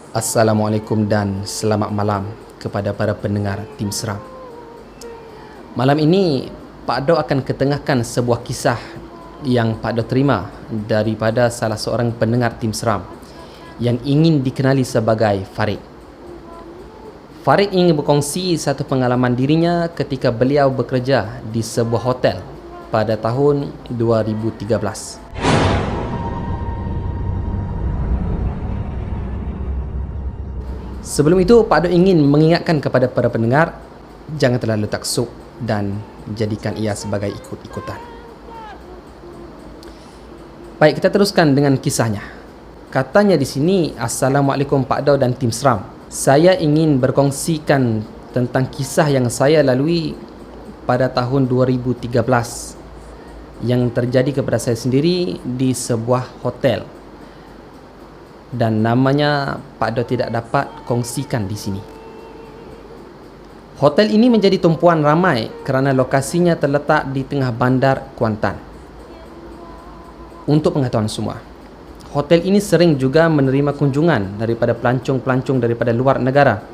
Assalamualaikum dan selamat malam kepada para pendengar Tim Seram. Malam ini Pak Do akan ketengahkan sebuah kisah yang Pak Do terima daripada salah seorang pendengar Tim Seram yang ingin dikenali sebagai Farid. Farid ingin berkongsi satu pengalaman dirinya ketika beliau bekerja di sebuah hotel pada tahun 2013. Sebelum itu, Pak Do ingin mengingatkan kepada para pendengar, jangan terlalu taksub dan jadikan ia sebagai ikut-ikutan. Baik, kita teruskan dengan kisahnya. Katanya di sini, Assalamualaikum Pak Do dan Tim Seram. Saya ingin berkongsikan tentang kisah yang saya lalui pada tahun 2013 yang terjadi kepada saya sendiri di sebuah hotel. Dan namanya Pak Do tidak dapat kongsikan di sini. Hotel ini menjadi tumpuan ramai kerana lokasinya terletak di tengah bandar Kuantan. Untuk pengetahuan semua, hotel ini sering juga menerima kunjungan daripada pelancong-pelancong daripada luar negara.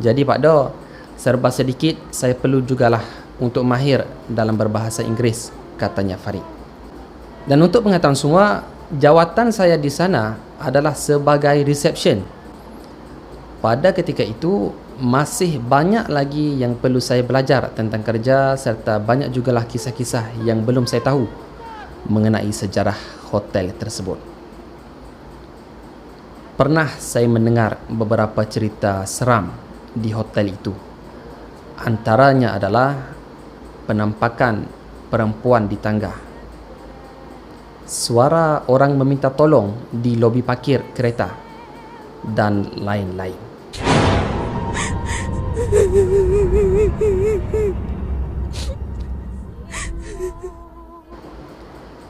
Jadi Pak Do, serba sedikit saya perlu jugalah untuk mahir dalam berbahasa Inggeris, katanya Farid. Dan untuk pengetahuan semua, jawatan saya di sana adalah sebagai reception. Pada ketika itu, masih banyak lagi yang perlu saya belajar tentang kerja serta banyak jugalah kisah-kisah yang belum saya tahu mengenai sejarah hotel tersebut. Pernah saya mendengar beberapa cerita seram di hotel itu. Antaranya adalah penampakan perempuan di tangga, suara orang meminta tolong di lobi parkir kereta, dan lain-lain.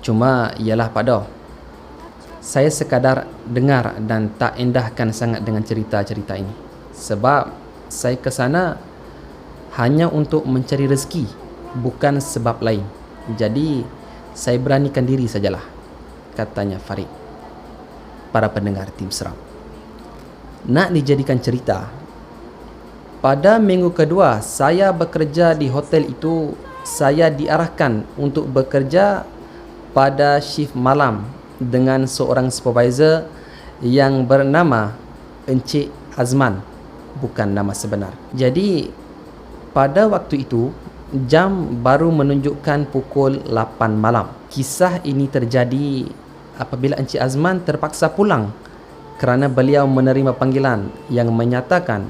Cuma ialah Pak Do, saya sekadar dengar dan tak endahkan sangat dengan cerita-cerita ini. Sebab saya ke sana hanya untuk mencari rezeki, bukan sebab lain. Jadi saya beranikan diri sajalah, katanya Farid. Para pendengar Tim Seram, nak dijadikan cerita, pada minggu kedua saya bekerja di hotel itu, saya diarahkan untuk bekerja pada shift malam dengan seorang supervisor yang bernama Encik Azman, bukan nama sebenar. Jadi pada waktu itu jam baru menunjukkan pukul 8 malam. Kisah ini terjadi apabila Encik Azman terpaksa pulang kerana beliau menerima panggilan yang menyatakan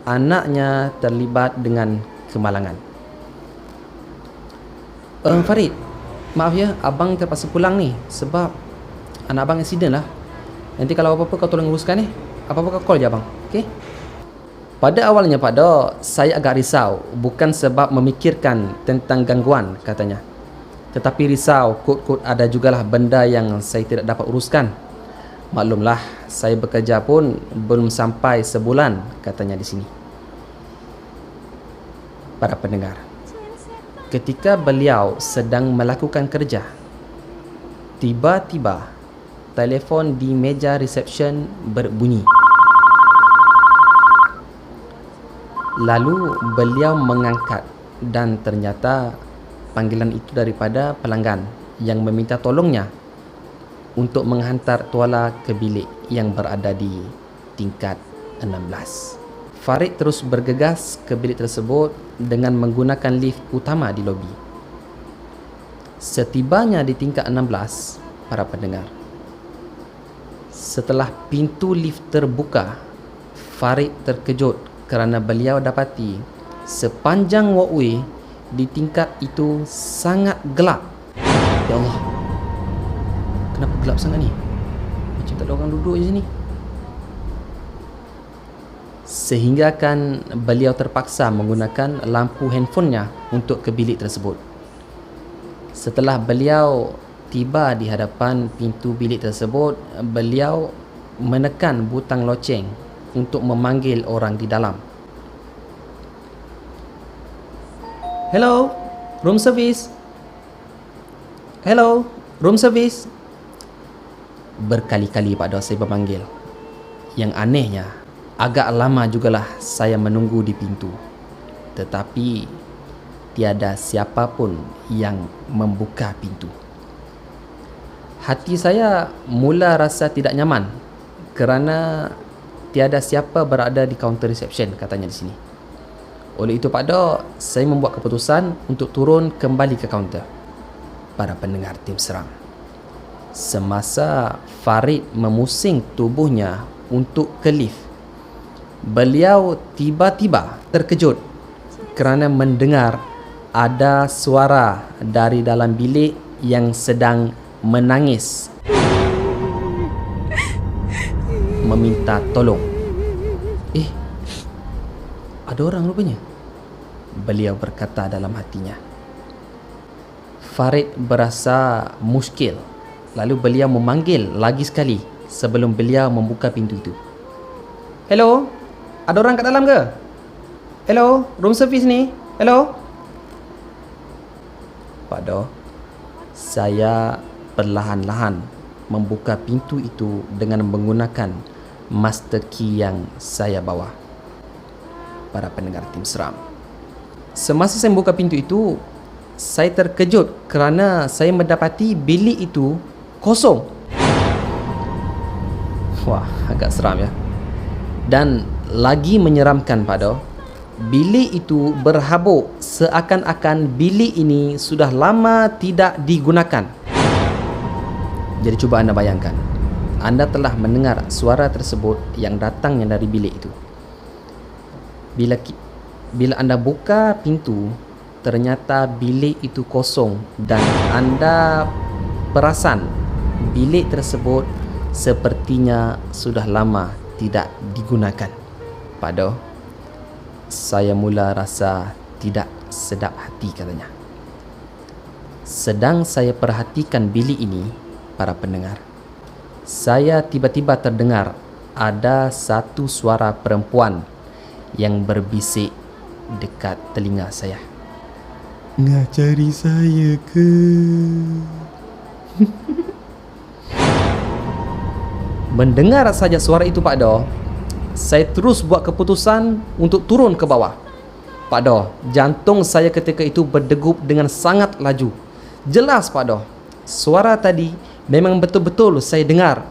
anaknya terlibat dengan kemalangan. Farid, maaf ya, abang terpaksa pulang ni sebab anak abang accident lah. Nanti kalau apa-apa kau tolong uruskan apa-apa kau call je abang, okey? Pada awalnya Pak Do, saya agak risau, bukan sebab memikirkan tentang gangguan, katanya. Tetapi risau, kot-kot ada jugalah benda yang saya tidak dapat uruskan. Maklumlah, saya bekerja pun belum sampai sebulan, katanya di sini. Para pendengar, ketika beliau sedang melakukan kerja, tiba-tiba telefon di meja reception berbunyi. Lalu beliau mengangkat dan ternyata panggilan itu daripada pelanggan yang meminta tolongnya untuk menghantar tuala ke bilik yang berada di tingkat 16. Farid terus bergegas ke bilik tersebut dengan menggunakan lift utama di lobi. Setibanya di tingkat 16, para pendengar, setelah pintu lift terbuka, Farid terkejut kerana beliau dapati sepanjang walkway di tingkat itu sangat gelap. Ya Allah, kenapa gelap sangat ni? Macam tak ada orang duduk di sini. Sehingga kan beliau terpaksa menggunakan lampu handphonenya untuk ke bilik tersebut. Setelah beliau tiba di hadapan pintu bilik tersebut, beliau menekan butang loceng untuk memanggil orang di dalam. Hello, room service. Hello, room service. Berkali-kali Pak Do saya memanggil. Yang anehnya, agak lama jugalah saya menunggu di pintu. Tetapi tiada siapapun yang membuka pintu. Hati saya mula rasa tidak nyaman kerana tiada siapa berada di kaunter reception, katanya di sini. Oleh itu Pak Do, saya membuat keputusan untuk turun kembali ke kaunter. Para pendengar Tim Seram, semasa Farid memusing tubuhnya untuk ke lift, beliau tiba-tiba terkejut kerana mendengar ada suara dari dalam bilik yang sedang menangis meminta tolong. Ada orang rupanya, beliau berkata dalam hatinya. Farid berasa muskil, lalu beliau memanggil lagi sekali sebelum beliau membuka pintu itu. Hello, ada orang kat dalam ke? Hello, room service ni. Hello. Pak Do, saya perlahan-lahan membuka pintu itu dengan menggunakan master key yang saya bawa. Para pendengar Tim Seram, semasa saya membuka pintu itu, saya terkejut kerana saya mendapati bilik itu kosong. Wah, agak seram ya. Dan lagi menyeramkan Pak Do, bilik itu berhabuk seakan-akan bilik ini sudah lama tidak digunakan. Jadi cuba anda bayangkan, anda telah mendengar suara tersebut yang datangnya dari bilik itu. Bila anda buka pintu, ternyata bilik itu kosong dan anda perasan bilik tersebut sepertinya sudah lama tidak digunakan. Pak Do, saya mula rasa tidak sedap hati, katanya. Sedang saya perhatikan bilik ini, para pendengar, saya tiba-tiba terdengar ada satu suara perempuan yang berbisik dekat telinga saya. Nak cari saya ke? Mendengar saja suara itu Pak Do, saya terus buat keputusan untuk turun ke bawah. Pak Do, jantung saya ketika itu berdegup dengan sangat laju. Jelas Pak Do, suara tadi memang betul-betul saya dengar.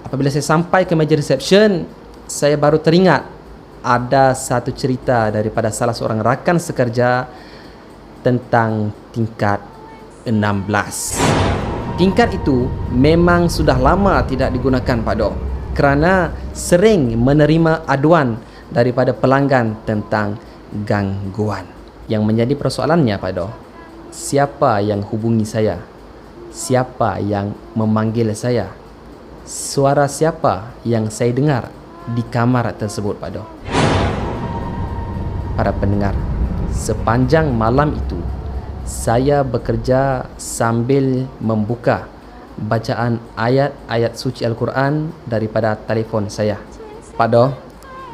Apabila saya sampai ke meja reception, saya baru teringat ada satu cerita daripada salah seorang rakan sekerja tentang tingkat 16. Tingkat itu memang sudah lama tidak digunakan Pak Do, kerana sering menerima aduan daripada pelanggan tentang gangguan. Yang menjadi persoalannya Pak Do, siapa yang hubungi saya? Siapa yang memanggil saya? Suara siapa yang saya dengar di kamar tersebut Pak Do? Para pendengar, sepanjang malam itu saya bekerja sambil membuka bacaan ayat-ayat suci Al-Quran daripada telefon saya. Pak Do,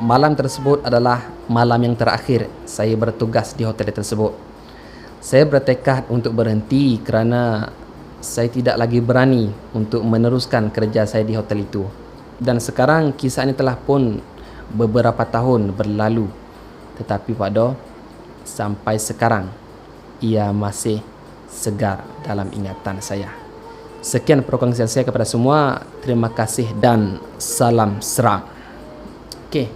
malam tersebut adalah malam yang terakhir saya bertugas di hotel tersebut. Saya bertekad untuk berhenti kerana saya tidak lagi berani untuk meneruskan kerja saya di hotel itu. Dan sekarang kisah ini telah pun beberapa tahun berlalu. Tetapi Pak Do, sampai sekarang ia masih segar dalam ingatan saya. Sekian perkongsian saya kepada semua. Terima kasih dan salam seram. Okey,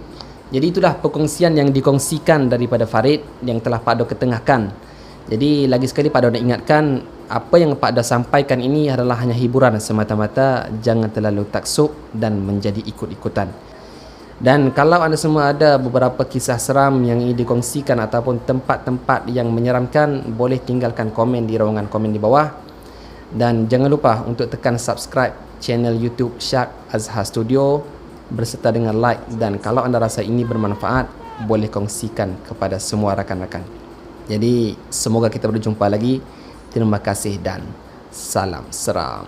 jadi itulah perkongsian yang dikongsikan daripada Farid yang telah Pak Do ketengahkan. Jadi lagi sekali Pak Do nak ingatkan, apa yang Pak Do sampaikan ini adalah hanya hiburan semata-mata. Jangan terlalu taksub dan menjadi ikut-ikutan. Dan kalau anda semua ada beberapa kisah seram yang ingin dikongsikan ataupun tempat-tempat yang menyeramkan, boleh tinggalkan komen di ruangan komen di bawah. Dan jangan lupa untuk tekan subscribe channel YouTube Syak Azhar Studio berserta dengan like. Dan kalau anda rasa ini bermanfaat, boleh kongsikan kepada semua rakan-rakan. Jadi semoga kita berjumpa lagi. Terima kasih dan salam seram.